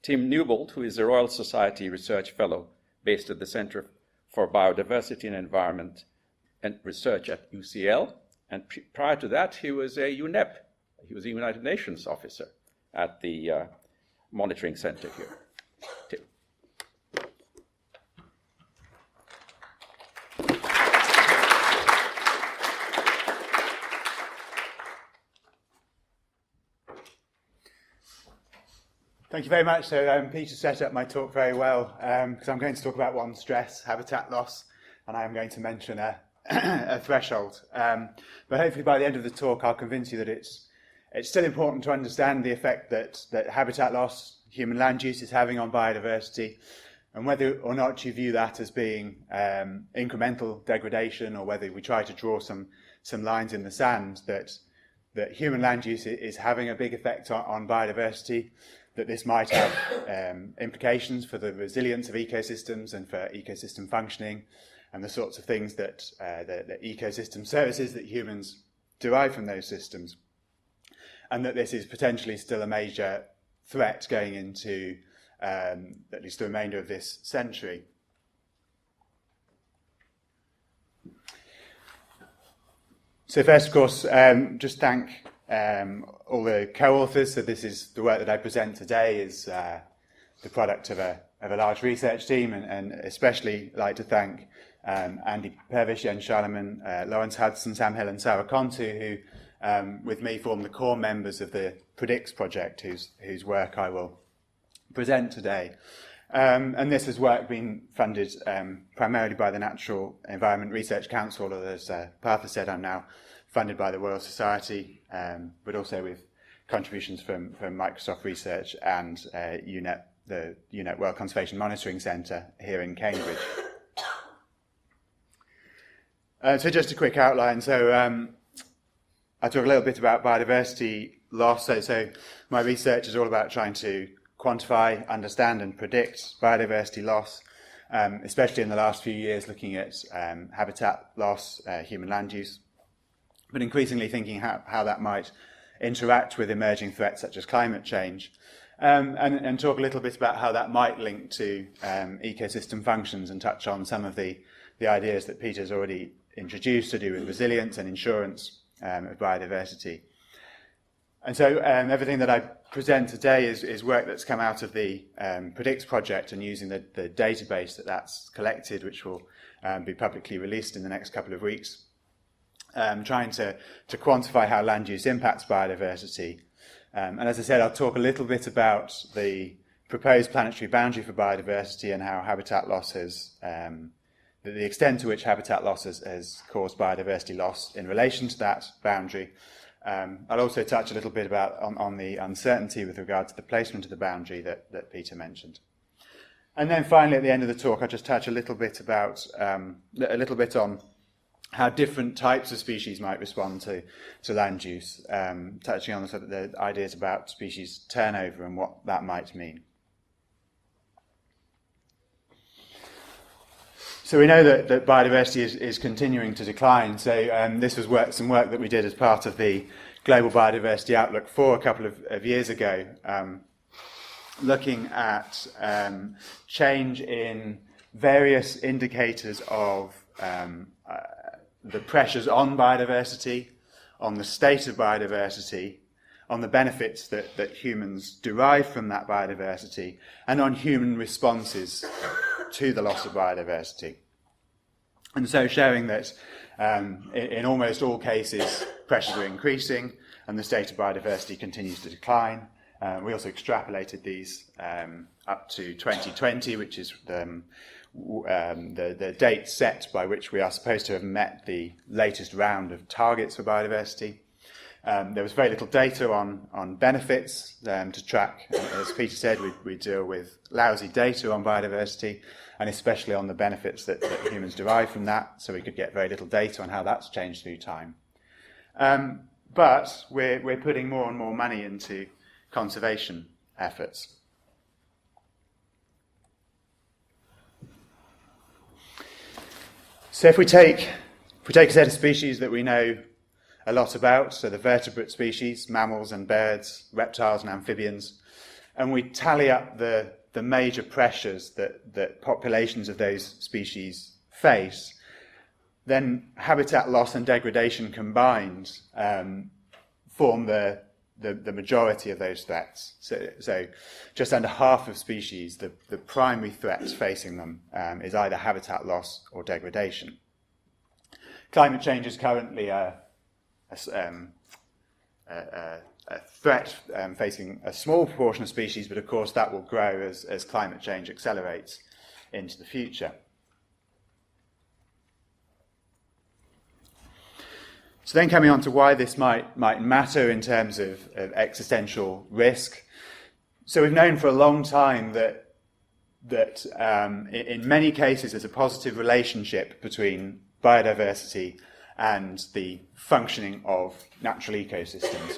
Tim Newbold, who is a Royal Society Research Fellow based at the Center for Biodiversity and Environment and Research at UCL. And prior to that, he was a UNEP. He was a United Nations officer at the monitoring center here. Tim. Thank you very much. So Peter set up my talk very well, because I'm going to talk about one stress, habitat loss, and I am going to mention a threshold. But hopefully by the end of the talk I'll convince you that it's still important to understand the effect that habitat loss, human land use is having on biodiversity, and whether or not you view that as being incremental degradation, or whether we try to draw some lines in the sand that human land use is having a big effect on biodiversity, that this might have implications for the resilience of ecosystems and for ecosystem functioning, and the sorts of things that the ecosystem services that humans derive from those systems, and that this is potentially still a major threat going into at least the remainder of this century. So first, of course, just thank all the co-authors. So this is the work that I present today is the product of a large research team, and especially like to thank Andy Purvish, Jens Charlemagne, Lawrence Hudson, Sam Hill and Sarah Contu, who with me form the core members of the Predicts project, whose work I will present today. And this has work been funded primarily by the Natural Environment Research Council, or as Partha said, I'm now funded by the Royal Society, but also with contributions from Microsoft Research and UNEP, the UNEP World Conservation Monitoring Centre here in Cambridge. So just a quick outline. So I talk a little bit about biodiversity loss. So my research is all about trying to quantify, understand and predict biodiversity loss, especially in the last few years looking at habitat loss, human land use, but increasingly thinking how that might interact with emerging threats such as climate change, and talk a little bit about how that might link to ecosystem functions, and touch on some of the ideas that Peter's already introduced to do with resilience and insurance of biodiversity. And so everything that I present today is work that's come out of the Predicts project, and using the database that's collected, which will be publicly released in the next couple of weeks, trying to quantify how land use impacts biodiversity. And as I said, I'll talk a little bit about the proposed planetary boundary for biodiversity and how habitat loss has, the extent to which habitat loss has caused biodiversity loss in relation to that boundary. I'll also touch a little bit about on the uncertainty with regard to the placement of the boundary that Peter mentioned. And then finally, at the end of the talk, I'll just touch a little bit about on how different types of species might respond to land use, touching on the ideas about species turnover and what that might mean. So we know that biodiversity is continuing to decline. So this was some work that we did as part of the Global Biodiversity Outlook 4 a couple of years ago, looking at change in various indicators of the pressures on biodiversity, on the state of biodiversity, on the benefits that humans derive from that biodiversity, and on human responses to the loss of biodiversity. And so showing that in almost all cases pressures are increasing and the state of biodiversity continues to decline. We also extrapolated these up to 2020, which is the date set by which we are supposed to have met the latest round of targets for biodiversity. There was very little data on benefits to track. As Peter said, we deal with lousy data on biodiversity, and especially on the benefits that humans derive from that, so we could get very little data on how that's changed through time. But we're putting more and more money into conservation efforts. So if we take a set of species that we know a lot about, so the vertebrate species, mammals and birds, reptiles and amphibians, and we tally up the major pressures that populations of those species face, then habitat loss and degradation combined form the majority of those threats. So just under half of species, the primary threats facing them is either habitat loss or degradation. Climate change is currently a threat facing a small proportion of species, but of course that will grow as climate change accelerates into the future. So then coming on to why this might matter in terms of existential risk. So we've known for a long time that in many cases there's a positive relationship between biodiversity and the functioning of natural ecosystems.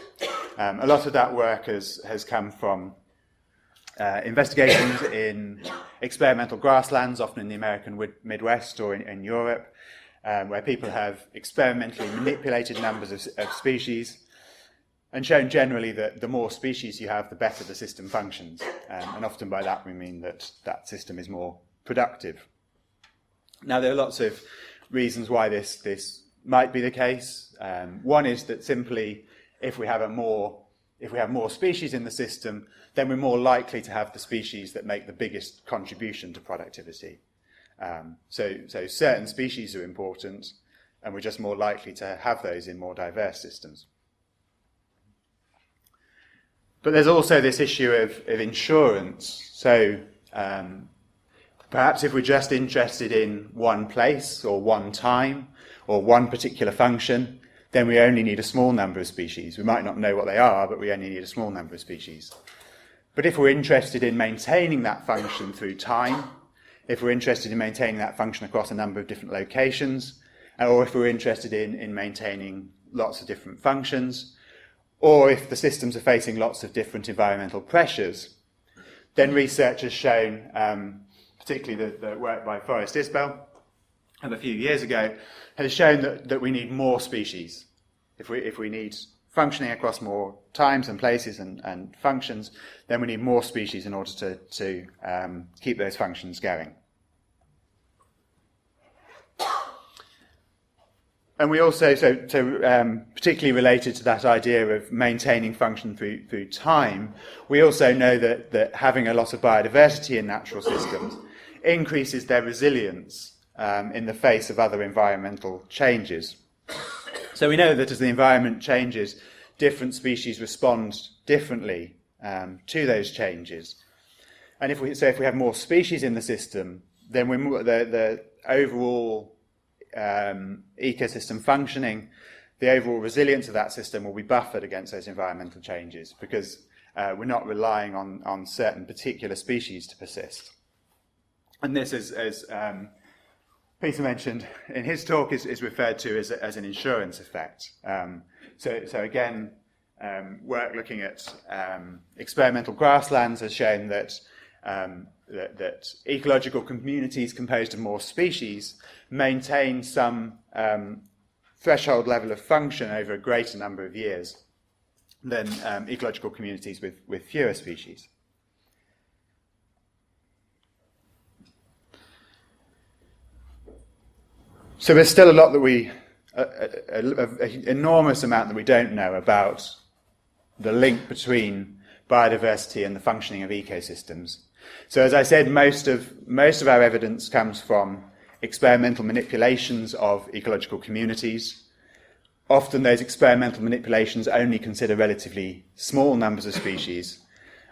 A lot of that work has come from investigations in experimental grasslands, often in the American Midwest or in Europe, where people have experimentally manipulated numbers of species and shown generally that the more species you have, the better the system functions. And often by that we mean that that system is more productive. Now there are lots of reasons why this might be the case. One is that simply if we have more species in the system, then we're more likely to have the species that make the biggest contribution to productivity. So certain species are important, and we're just more likely to have those in more diverse systems. But there's also this issue of insurance. So perhaps if we're just interested in one place or one time or one particular function, then we only need a small number of species. We might not know what they are, but we only need a small number of species. But if we're interested in maintaining that function through time, if we're interested in maintaining that function across a number of different locations, or if we're interested in maintaining lots of different functions, or if the systems are facing lots of different environmental pressures, then research has shown, particularly the work by Forrest Isbell a few years ago, has shown that we need more species. If we need functioning across more times and places and functions, then we need more species in order to keep those functions going. And we also, particularly related to that idea of maintaining function through time, we also know that having a lot of biodiversity in natural systems increases their resilience in the face of other environmental changes. So we know that as the environment changes, different species respond differently to those changes. And if we have more species in the system, then the overall ecosystem functioning, the overall resilience of that system will be buffered against those environmental changes because we're not relying on certain particular species to persist. And this, as Peter mentioned in his talk, is referred to as an insurance effect. So again, work looking at experimental grasslands has shown that ecological communities composed of more species maintain some threshold level of function over a greater number of years than ecological communities with fewer species. So there's still a lot that an enormous amount that we don't know about the link between biodiversity and the functioning of ecosystems. So as I said, most of our evidence comes from experimental manipulations of ecological communities. Often those experimental manipulations only consider relatively small numbers of species,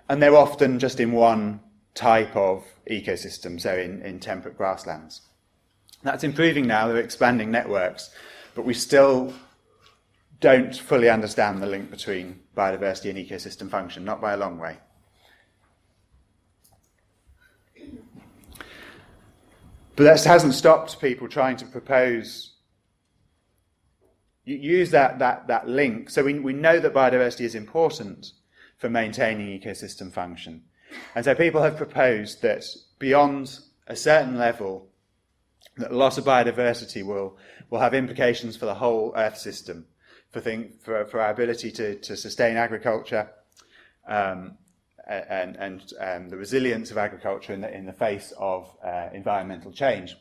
and they're often just in one type of ecosystem, so in temperate grasslands. That's improving now, they're expanding networks, but we still don't fully understand the link between biodiversity and ecosystem function, not by a long way. But that hasn't stopped people trying to propose, use that link. So we know that biodiversity is important for maintaining ecosystem function. And so people have proposed that beyond a certain level, that loss of biodiversity will have implications for the whole Earth system, for our ability to sustain agriculture, the resilience of agriculture in the face of environmental change.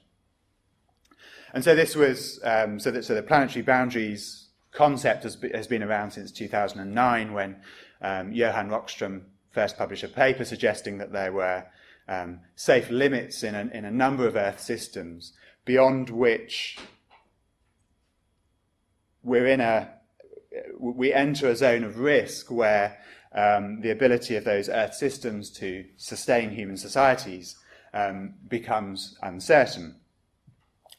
And so this was so the planetary boundaries concept has been around since 2009, when Johan Rockström first published a paper suggesting that there were safe limits in a number of Earth systems beyond which we enter a zone of risk where the ability of those Earth systems to sustain human societies becomes uncertain.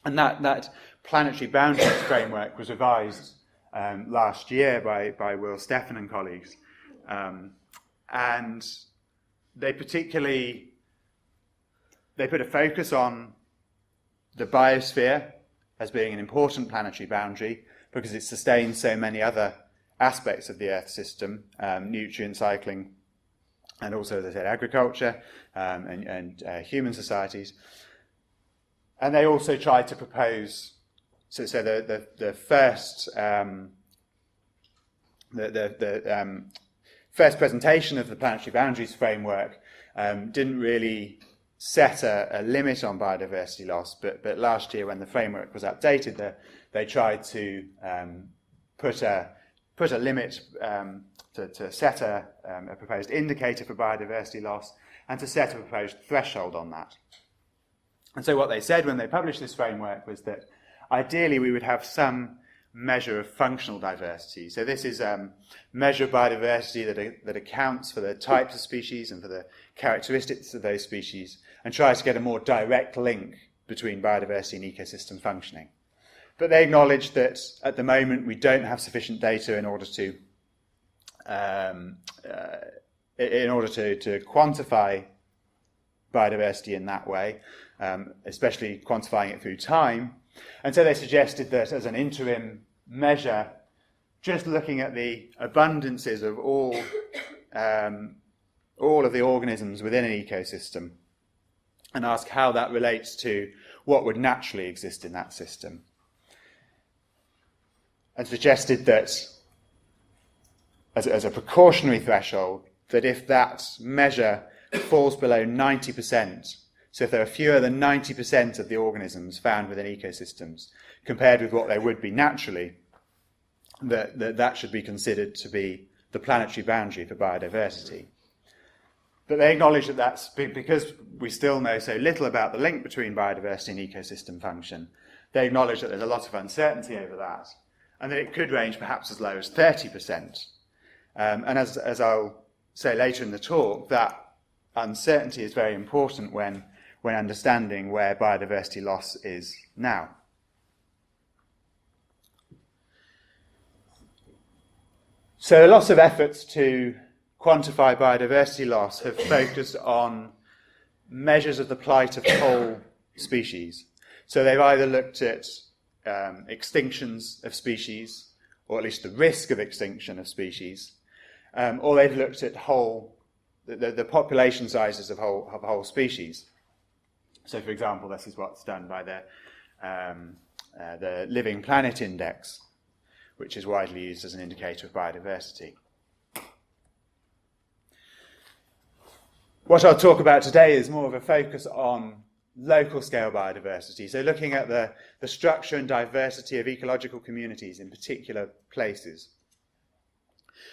And that planetary boundaries framework was revised last year by Will Steffen and colleagues. And they put a focus on the biosphere as being an important planetary boundary because it sustains so many other aspects of the Earth system, nutrient cycling, and also, as I said, agriculture and human societies. And they also tried to propose, the first presentation of the planetary boundaries framework didn't really set a limit on biodiversity loss, but last year when the framework was updated, they tried to put a limit to set a proposed indicator for biodiversity loss and to set a proposed threshold on that. And so what they said when they published this framework was that ideally we would have some measure of functional diversity. So this is a measure of biodiversity that accounts for the types of species and for the characteristics of those species and tries to get a more direct link between biodiversity and ecosystem functioning. But they acknowledge that at the moment we don't have sufficient data in order to quantify biodiversity in that way, especially quantifying it through time. And so they suggested that as an interim measure, just looking at the abundances of all of the organisms within an ecosystem and ask how that relates to what would naturally exist in that system. And suggested that as a precautionary threshold, that if that measure falls below 90%, so if there are fewer than 90% of the organisms found within ecosystems compared with what there would be naturally, that should be considered to be the planetary boundary for biodiversity. But they acknowledge that that's because we still know so little about the link between biodiversity and ecosystem function. They acknowledge that there's a lot of uncertainty over that, and that it could range perhaps as low as 30%. And as I'll say later in the talk, that uncertainty is very important when understanding where biodiversity loss is now. So lots of efforts to quantify biodiversity loss have focused on measures of the plight of whole species. So they've either looked at extinctions of species, or at least the risk of extinction of species, or they've looked at the population sizes of whole species. So, for example, this is what's done by the Living Planet Index, which is widely used as an indicator of biodiversity. What I'll talk about today is more of a focus on local scale biodiversity, so looking at the structure and diversity of ecological communities in particular places.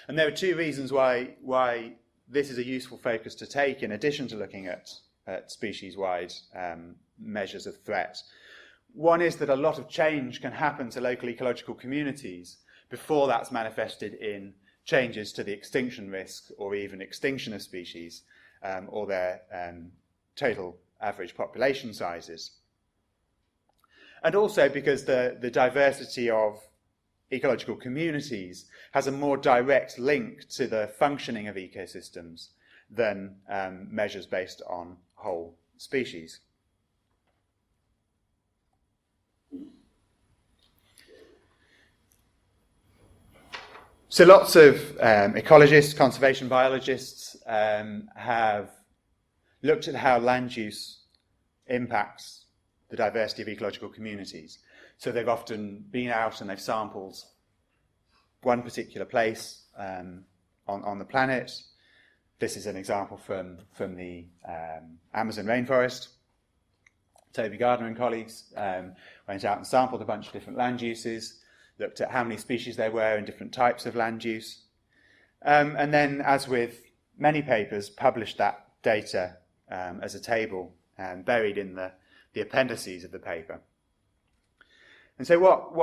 And there are two reasons why this is a useful focus to take, in addition to looking at species-wide measures of threat. One is that a lot of change can happen to local ecological communities before that's manifested in changes to the extinction risk or even extinction of species or their total average population sizes. And also because the diversity of ecological communities has a more direct link to the functioning of ecosystems than measures based on whole species. So lots of ecologists, conservation biologists have looked at how land use impacts the diversity of ecological communities. So they've often been out and they've sampled one particular place on the planet, This is an example from the Amazon rainforest. Toby Gardner and colleagues went out and sampled a bunch of different land uses, looked at how many species there were in different types of land use, and then, as with many papers, published that data as a table buried in the appendices of the paper. And so what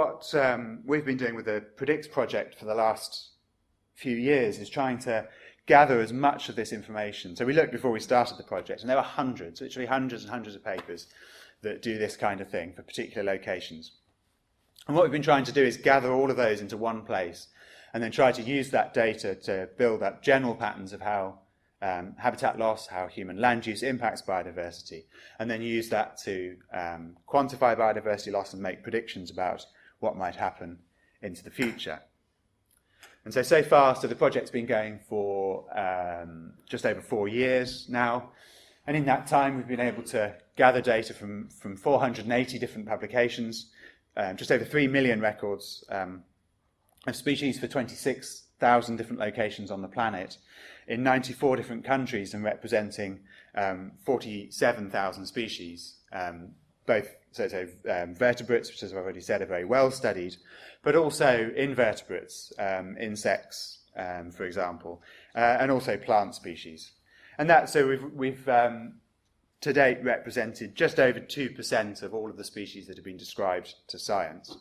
we've been doing with the Predicts project for the last few years is trying to gather as much of this information. So we looked before we started the project, and there were hundreds, literally hundreds and hundreds of papers that do this kind of thing for particular locations. And what we've been trying to do is gather all of those into one place and then try to use that data to build up general patterns of how habitat loss, how human land use impacts biodiversity, and then use that to quantify biodiversity loss and make predictions about what might happen into the future. And so far, the project's been going for just over 4 years now, and in that time we've been able to gather data from 480 different publications, just over 3 million records of species for 26,000 different locations on the planet, in 94 different countries and representing 47,000 species, both vertebrates, which, as I've already said, are very well studied, but also invertebrates, insects, for example, and also plant species. And that, so we've to date represented just over 2% of all of the species that have been described to science.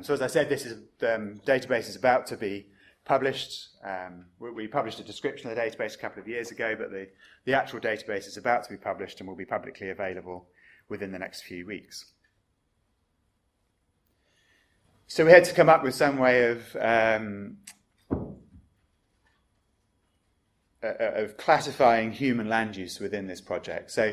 So as I said, this database is about to be published. We published a description of the database a couple of years ago, but the actual database is about to be published and will be publicly available within the next few weeks. So we had to come up with some way of classifying human land use within this project. So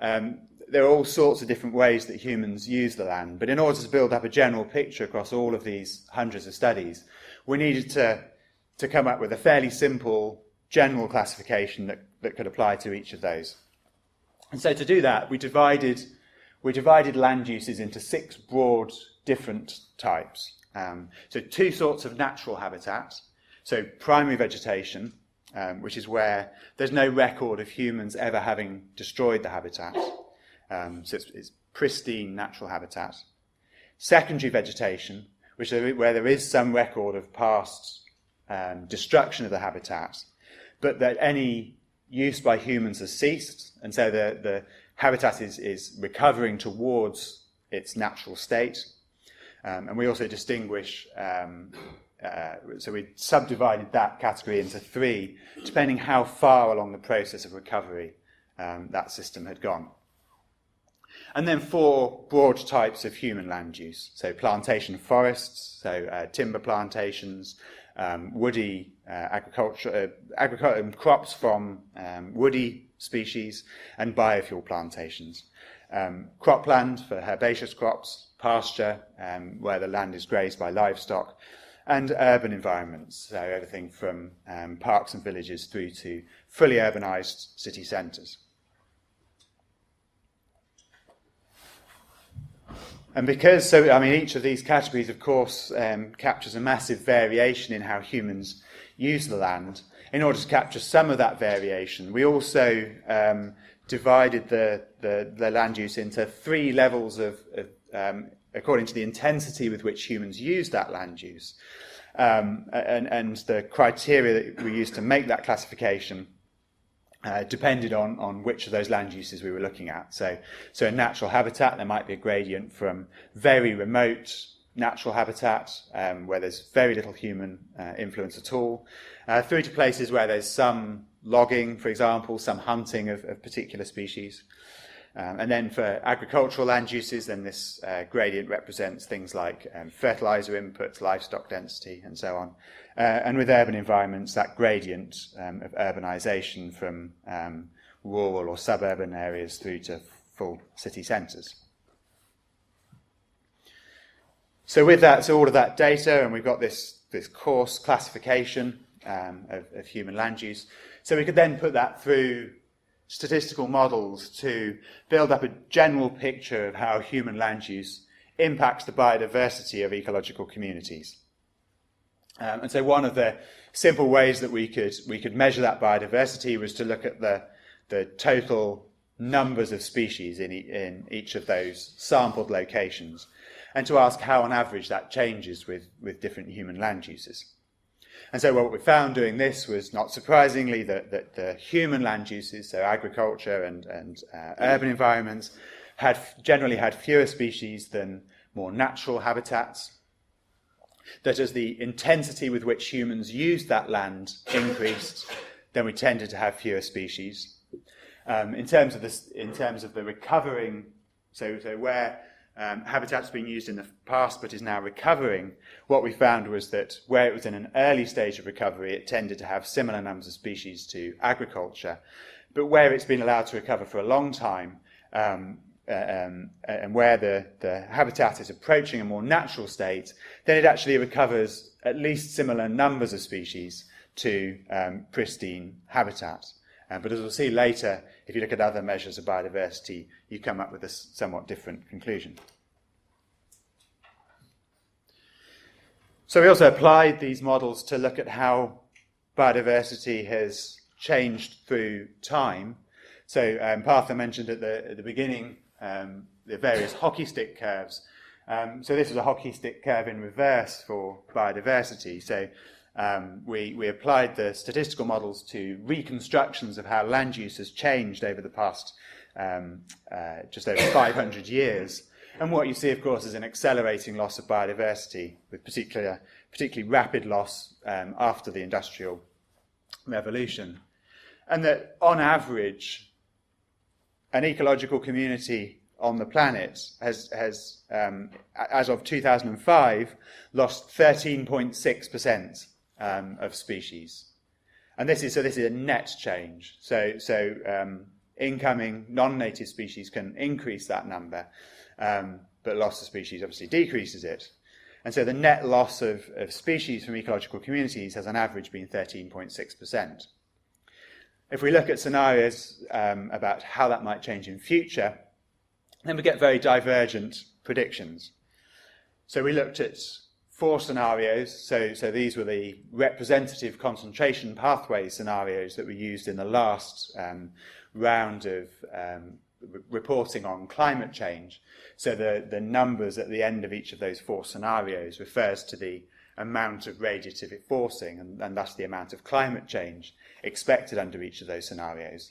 there are all sorts of different ways that humans use the land, but in order to build up a general picture across all of these hundreds of studies, we needed to come up with a fairly simple general classification that could apply to each of those. And so to do that, we divided land uses into 6 broad different types. So 2 sorts of natural habitat. So primary vegetation, which is where there's no record of humans ever having destroyed the habitat. So it's pristine natural habitat. Secondary vegetation, which is where there is some record of past destruction of the habitat, but that any use by humans has ceased, and so the habitat is recovering towards its natural state. And we also distinguish, so we subdivided that category into 3, depending how far along the process of recovery that system had gone. And then 4 broad types of human land use. So plantation forests, so timber plantations, woody agriculture, crops from woody species, and biofuel plantations. Cropland for herbaceous crops, pasture, where the land is grazed by livestock, and urban environments, so everything from parks and villages through to fully urbanized city centres. And because, each of these categories, of course, captures a massive variation in how humans use the land. In order to capture some of that variation, we also divided the land use into 3 levels of according to the intensity with which humans use that land use. And the criteria that we used to make that classification depended on which of those land uses we were looking at. So in natural habitat, there might be a gradient from very remote natural habitat, where there's very little human influence at all, through to places where there's some logging, for example, some hunting of particular species. And then for agricultural land uses, then this gradient represents things like fertilizer inputs, livestock density, and so on. And with urban environments, that gradient of urbanization from rural or suburban areas through to full city centres. So with that, so all of that data, and we've got this coarse classification of human land use, so we could then put that through statistical models to build up a general picture of how human land use impacts the biodiversity of ecological communities. And so one of the simple ways that we could measure that biodiversity was to look at the total numbers of species in each of those sampled locations, and to ask how on average that changes with different human land uses. And so what we found doing this was, not surprisingly, that the human land uses, so agriculture and urban environments, generally had fewer species than more natural habitats. That as the intensity with which humans used that land increased, then we tended to have fewer species. In terms of the recovering, so where habitats being used in the past but is now recovering, what we found was that where it was in an early stage of recovery, it tended to have similar numbers of species to agriculture. But where it's been allowed to recover for a long time, and where the habitat is approaching a more natural state, then it actually recovers at least similar numbers of species to pristine habitat. But as we'll see later, if you look at other measures of biodiversity, you come up with a somewhat different conclusion. So we also applied these models to look at how biodiversity has changed through time. So Partha mentioned at the beginning the various hockey stick curves. So this is a hockey stick curve in reverse for biodiversity. So we applied the statistical models to reconstructions of how land use has changed over the past just over 500 years. And what you see, of course, is an accelerating loss of biodiversity, with particularly rapid loss after the Industrial Revolution. And that, on average, an ecological community on the planet has as of 2005, lost 13.6% of species. And this is a net change. So incoming non-native species can increase that number, but loss of species obviously decreases it. And so the net loss of species from ecological communities has on average been 13.6%. If we look at scenarios about how that might change in future, then we get very divergent predictions. So we looked at 4 scenarios. So these were the representative concentration pathway scenarios that were used in the last round of reporting on climate change. So the numbers at the end of each of those 4 scenarios refers to the amount of radiative forcing and thus the amount of climate change expected under each of those scenarios.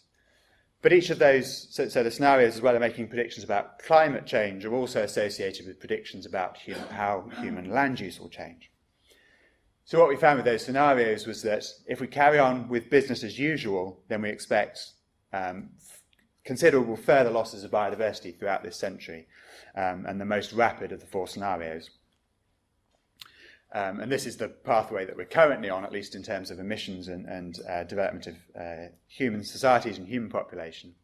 But each of those, so the scenarios, as well as making predictions about climate change, are also associated with predictions about how human land use will change. So what we found with those scenarios was that if we carry on with business as usual, then we expect considerable further losses of biodiversity throughout this century, and the most rapid of the 4 scenarios. And this is the pathway that we're currently on, at least in terms of emissions and development of human societies and human population.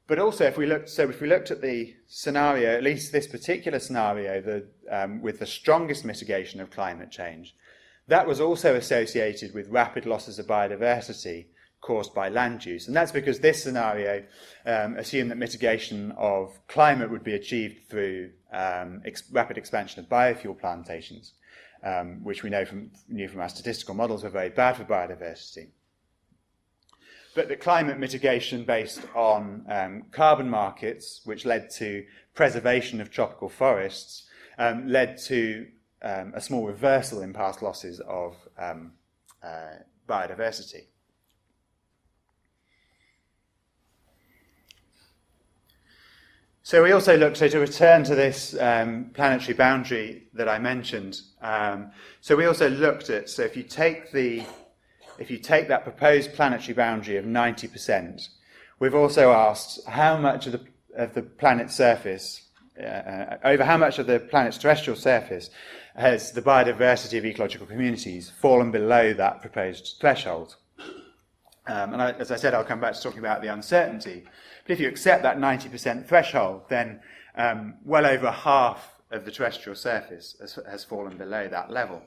But also, if we looked at the scenario, at least this particular scenario, with the strongest mitigation of climate change, that was also associated with rapid losses of biodiversity caused by land use. And that's because this scenario assumed that mitigation of climate would be achieved through rapid expansion of biofuel plantations, which we knew from our statistical models were very bad for biodiversity. But the climate mitigation based on carbon markets, which led to preservation of tropical forests, led to a small reversal in past losses of biodiversity. So we also looked, to return to this planetary boundary that I mentioned, so we also looked at, so if you take that proposed planetary boundary of 90%, we've also asked how much of the planet's surface, over how much of the planet's terrestrial surface has the biodiversity of ecological communities fallen below that proposed threshold. As I said, I'll come back to talking about the uncertainty. But if you accept that 90% threshold, then well over half of the terrestrial surface has fallen below that level.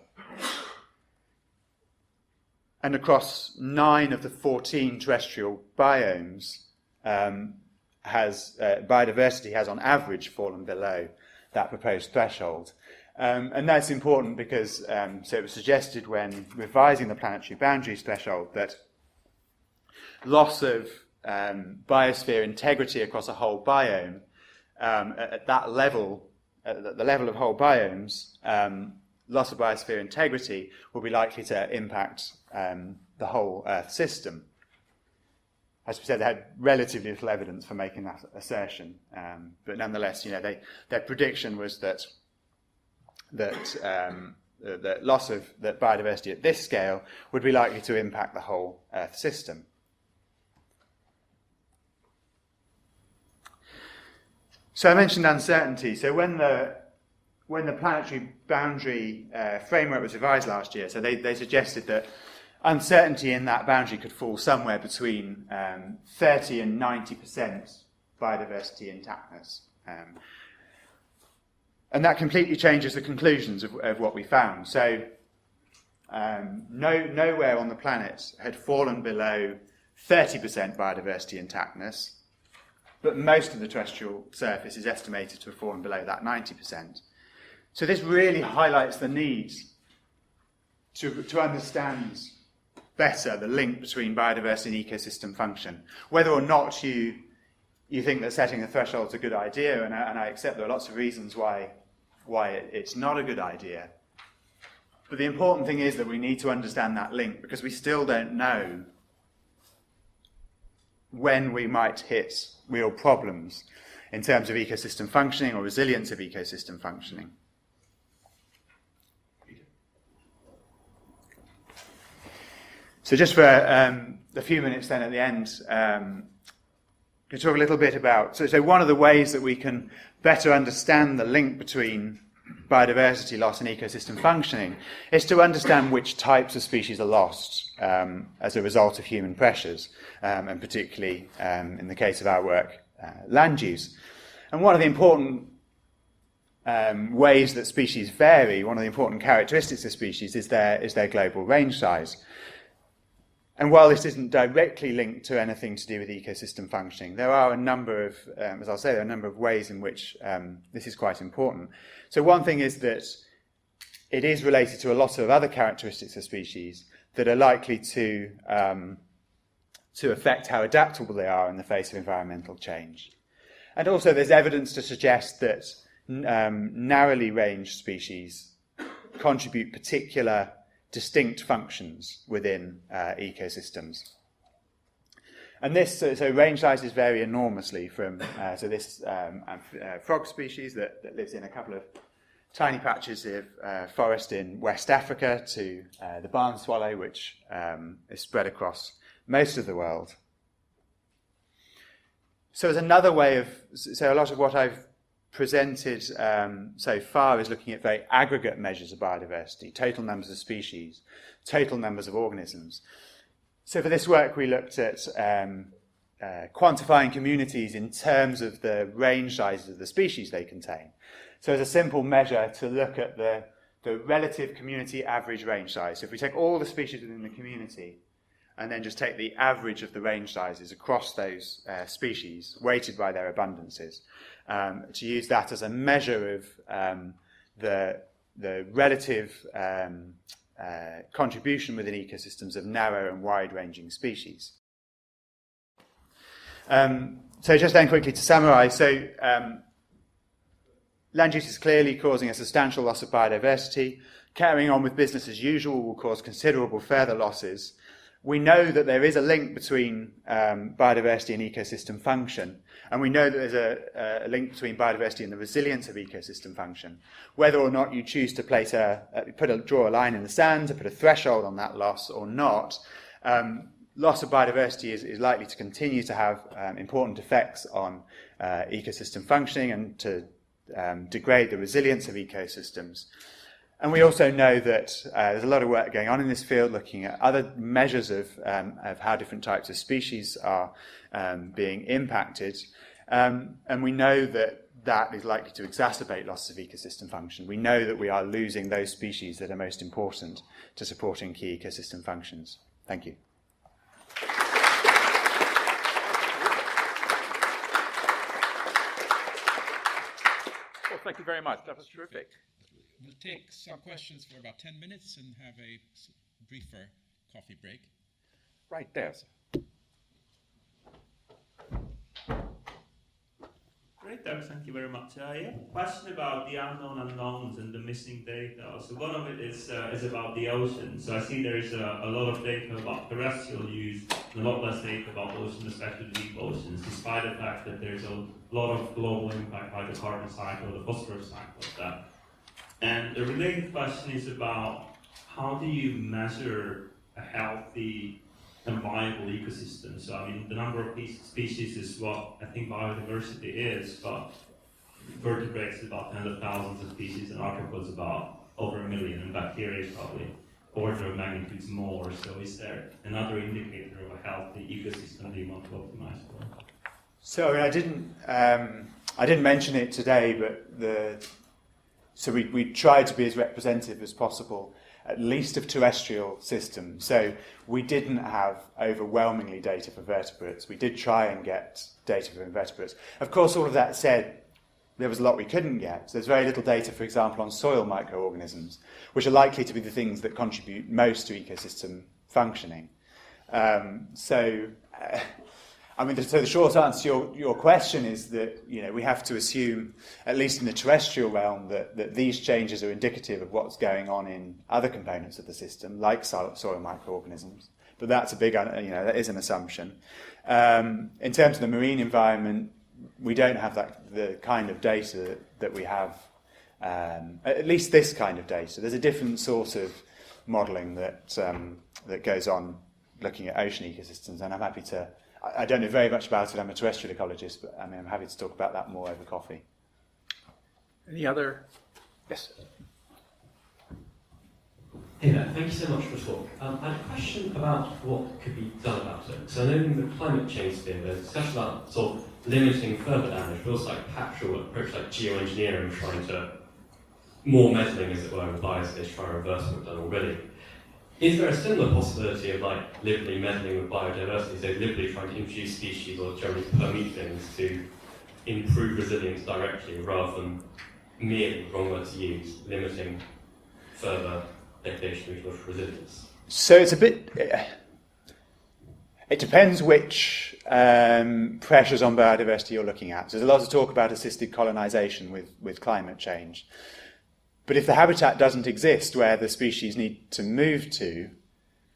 And across 9 of the 14 terrestrial biomes, biodiversity has on average fallen below that proposed threshold. And that's important because, so it was suggested when revising the planetary boundaries threshold that loss of biosphere integrity across a whole biome, at that level, at the level of whole biomes, loss of biosphere integrity will be likely to impact the whole Earth system. As we said, they had relatively little evidence for making that assertion, but nonetheless, their prediction was that loss of biodiversity at this scale would be likely to impact the whole Earth system. So I mentioned uncertainty. So when the planetary boundary framework was revised last year, so they suggested that uncertainty in that boundary could fall somewhere between 30 and 90% biodiversity intactness. And that completely changes the conclusions of what we found. So nowhere on the planet had fallen below 30% biodiversity intactness, but most of the terrestrial surface is estimated to have fallen below that 90%. So this really highlights the need to understand better the link between biodiversity and ecosystem function. Whether or not you think that setting a threshold is a good idea, and I accept there are lots of reasons why it's not a good idea. But the important thing is that we need to understand that link, because we still don't know when we might hit real problems in terms of ecosystem functioning or resilience of ecosystem functioning. So just for a few minutes then at the end, to talk a little bit about, so one of the ways that we can better understand the link between biodiversity loss and ecosystem functioning is to understand which types of species are lost as a result of human pressures, and particularly, in the case of our work, land use. And one of the important ways that species vary, one of the important characteristics of species is their global range size. And while this isn't directly linked to anything to do with ecosystem functioning, there are a number of, as I'll say, there are a number of ways in which this is quite important. So one thing is that it is related to a lot of other characteristics of species that are likely to affect how adaptable they are in the face of environmental change. And also there's evidence to suggest that narrowly ranged species contribute particular distinct functions within ecosystems. And this, so range sizes vary enormously from, this frog species that lives in a couple of tiny patches of forest in West Africa to the barn swallow, which is spread across most of the world. So as another way of, so a lot of what I've presented so far is looking at very aggregate measures of biodiversity, total numbers of species, total numbers of organisms. So for this work we looked at quantifying communities in terms of the range sizes of the species they contain. So as a simple measure to look at the relative community average range size. So if we take all the species within the community and then just take the average of the range sizes across those species, weighted by their abundances, to use that as a measure of the relative contribution within ecosystems of narrow and wide-ranging species. So just then quickly to summarise, so land use is clearly causing a substantial loss of biodiversity. Carrying on with business as usual will cause considerable further losses. We know that there is a link between biodiversity and ecosystem function, and we know that there's a link between biodiversity and the resilience of ecosystem function. Whether or not you choose to place draw a line in the sand to put a threshold on that loss or not, loss of biodiversity is likely to continue to have important effects on ecosystem functioning and to degrade the resilience of ecosystems. And we also know that there's a lot of work going on in this field looking at other measures of how different types of species are being impacted. And we know that that is likely to exacerbate loss of ecosystem function. We know that we are losing those species that are most important to supporting key ecosystem functions. Thank you. Well, thank you very much. That was terrific. We'll take some questions for about 10 minutes and have a briefer coffee break. Right there, sir. Great, Doug. Thank you very much. Yeah, question about the unknown unknowns and the missing data. So one of it is about the ocean. So I see there's a lot of data about terrestrial use and a lot less data about ocean, especially deep oceans, despite the fact that there's a lot of global impact by the carbon cycle, the phosphorus cycle of that. And the related question is about how do you measure a healthy and viable ecosystem? So I mean, the number of species is what I think biodiversity is, but vertebrates is about tens of thousands of species, and arthropods about over 1 million, and bacteria is probably order of magnitudes more. So is there another indicator of a healthy ecosystem that you want to optimize for? So I didn't mention it today, but we tried to be as representative as possible, at least of terrestrial systems. So we didn't have overwhelmingly data for vertebrates. We did try and get data for invertebrates. Of course, all of that said, there was a lot we couldn't get. There's very little data, for example, on soil microorganisms, which are likely to be the things that contribute most to ecosystem functioning. So the short answer to your question is that we have to assume, at least in the terrestrial realm, that these changes are indicative of what's going on in other components of the system, like soil microorganisms. But that's a big, that is an assumption. In terms of the marine environment, we don't have the kind of data that we have, at least this kind of data. There's a different sort of modelling that goes on looking at ocean ecosystems, and I'm happy to. I don't know very much about it. I'm a terrestrial ecologist, but I'm happy to talk about that more over coffee. Any other? Yes. Hey there, thank you so much for the talk. I had a question about what could be done about it. So I know in the climate change sphere, there's discussion about sort of limiting further damage, but also like patchwork approach like geoengineering, trying to more meddling, as it were, with biospace, trying to reverse what we've done already. Is there a similar possibility of like liberally meddling with biodiversity, so liberally trying to introduce species or generally permit things to improve resilience directly rather than merely, wrong word to use, limiting further degradation of resilience? So it's a bit. It depends which pressures on biodiversity you're looking at. So there's a lot of talk about assisted colonisation with climate change. But if the habitat doesn't exist where the species need to move to,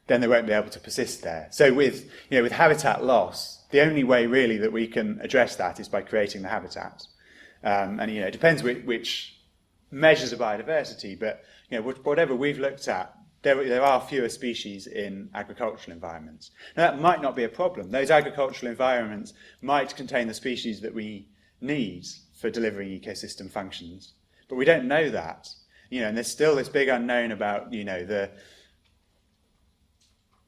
then they won't be able to persist there. So with habitat loss, the only way really that we can address that is by creating the habitat. It depends which measures of biodiversity, but whatever we've looked at, there are fewer species in agricultural environments. Now that might not be a problem. Those agricultural environments might contain the species that we need for delivering ecosystem functions, but we don't know that. And there's still this big unknown about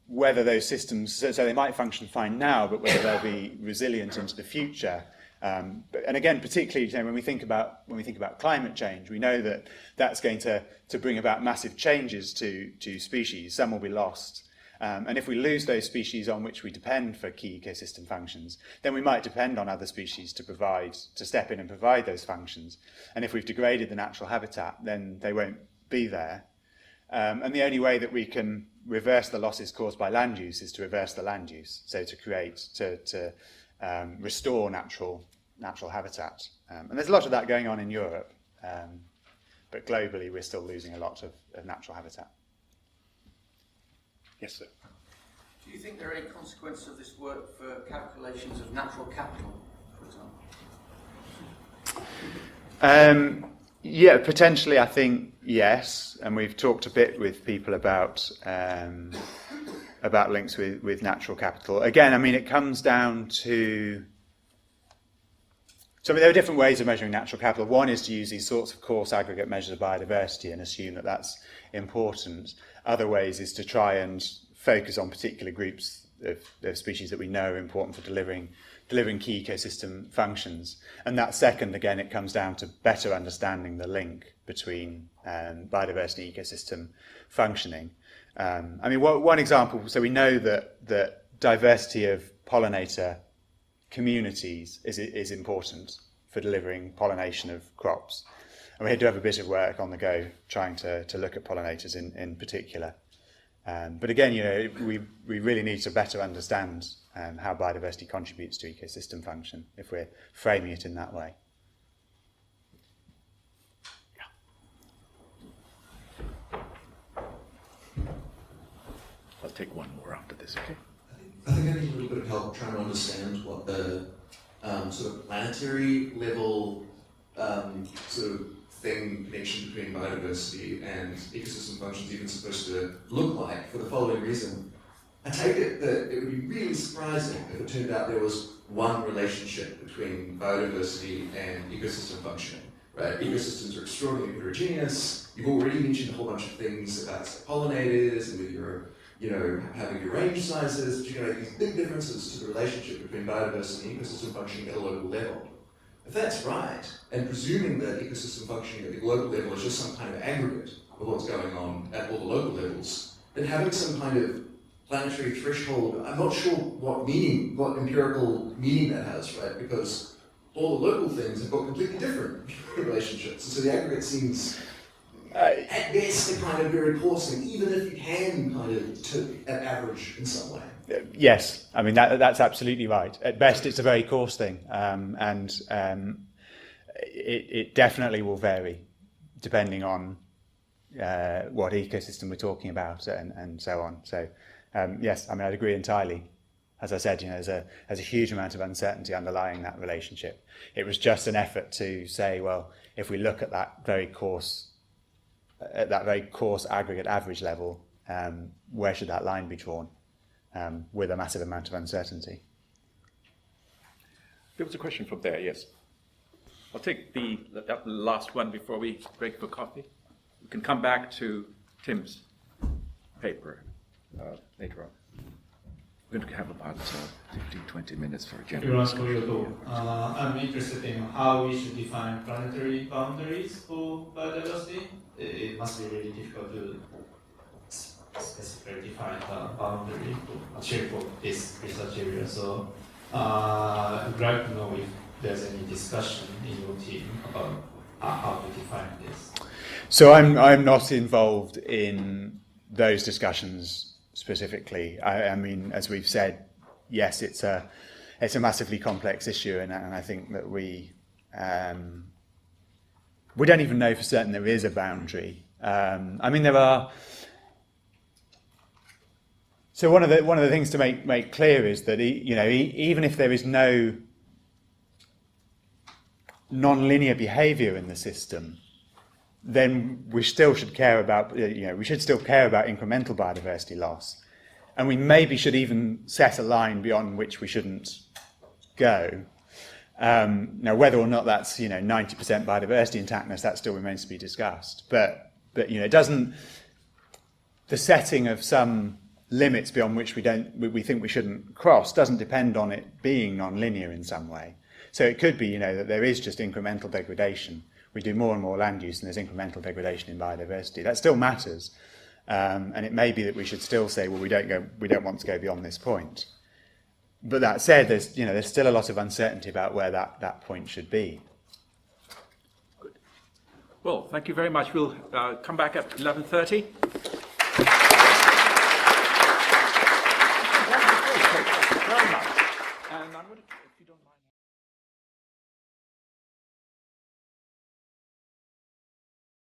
whether those systems, so they might function fine now, but whether they'll be resilient into the future. And again, particularly when we think about climate change, we know that that's going to bring about massive changes to species. Some will be lost. And if we lose those species on which we depend for key ecosystem functions, then we might depend on other species to step in and provide those functions. And if we've degraded the natural habitat, then they won't be there. And the only way that we can reverse the losses caused by land use is to reverse the land use. So to restore natural habitat. And there's a lot of that going on in Europe. But globally, we're still losing a lot of natural habitat. Yes, sir. Do you think there are any consequences of this work for calculations of natural capital, for example? Yeah, potentially, I think yes. And we've talked a bit with people about links with natural capital. Again, it comes down to. So there are different ways of measuring natural capital. One is to use these sorts of coarse aggregate measures of biodiversity and assume that that's important. Other ways is to try and focus on particular groups of species that we know are important for delivering key ecosystem functions. And that second, again, it comes down to better understanding the link between biodiversity and ecosystem functioning. One example, so we know that diversity of pollinator communities is important for delivering pollination of crops. And we do have a bit of work on the go trying to look at pollinators in particular. But again, we really need to better understand how biodiversity contributes to ecosystem function if we're framing it in that way. I'll take one more after this, okay? I think I need a little bit of help trying to understand what the sort of planetary level sort of connection between biodiversity and ecosystem functions even supposed to look like, for the following reason. I take it that it would be really surprising if it turned out there was one relationship between biodiversity and ecosystem functioning, right? Ecosystems are extraordinarily heterogeneous. You've already mentioned a whole bunch of things about pollinators and with your, having your range sizes, but these big differences to the relationship between biodiversity and ecosystem functioning at a local level. If that's right, and presuming that ecosystem functioning at the global level is just some kind of aggregate of what's going on at all the local levels, then having some kind of planetary threshold, I'm not sure what empirical meaning that has, right? Because all the local things have got completely different relationships. And so the aggregate seems, at best, a kind of very coarse thing, even if you can kind of tip at average in some way. Yes, I mean that's absolutely right. At best, it's a very coarse thing, and it definitely will vary depending on what ecosystem we're talking about and so on. So yes, I mean I'd agree entirely. As I said, there's a huge amount of uncertainty underlying that relationship. It was just an effort to say, well, if we look at that very coarse aggregate average level, where should that line be drawn? With a massive amount of uncertainty. There was a question from there, yes. I'll take that last one before we break for coffee. We can come back to Tim's paper later on. We're going to have about 15-20 minutes for a general discussion. I'm interested in how we should define planetary boundaries for biodiversity. It must be really difficult to specifically define the boundary for this research area. So I'd like to know if there's any discussion in your team about how to define this. So I'm not involved in those discussions specifically. I mean, as we've said, yes, it's a massively complex issue, and I think that we don't even know for certain there is a boundary. I mean, there are. So one of the things to make clear is that even if there is no non-linear behaviour in the system, then we still should care about we should still care about incremental biodiversity loss, and we maybe should even set a line beyond which we shouldn't go. Now, whether or not that's 90% biodiversity intactness, that still remains to be discussed. But it doesn't. The setting of some limits beyond which we think we shouldn't cross doesn't depend on it being non-linear in some way. So it could be that there is just incremental degradation. We do more and more land use and there's incremental degradation in biodiversity. That still matters, and it may be that we should still say, well, we don't want to go beyond this point. But that said, there's still a lot of uncertainty about where that point should be. Good. Well, thank you very much. We'll come back at 11:30.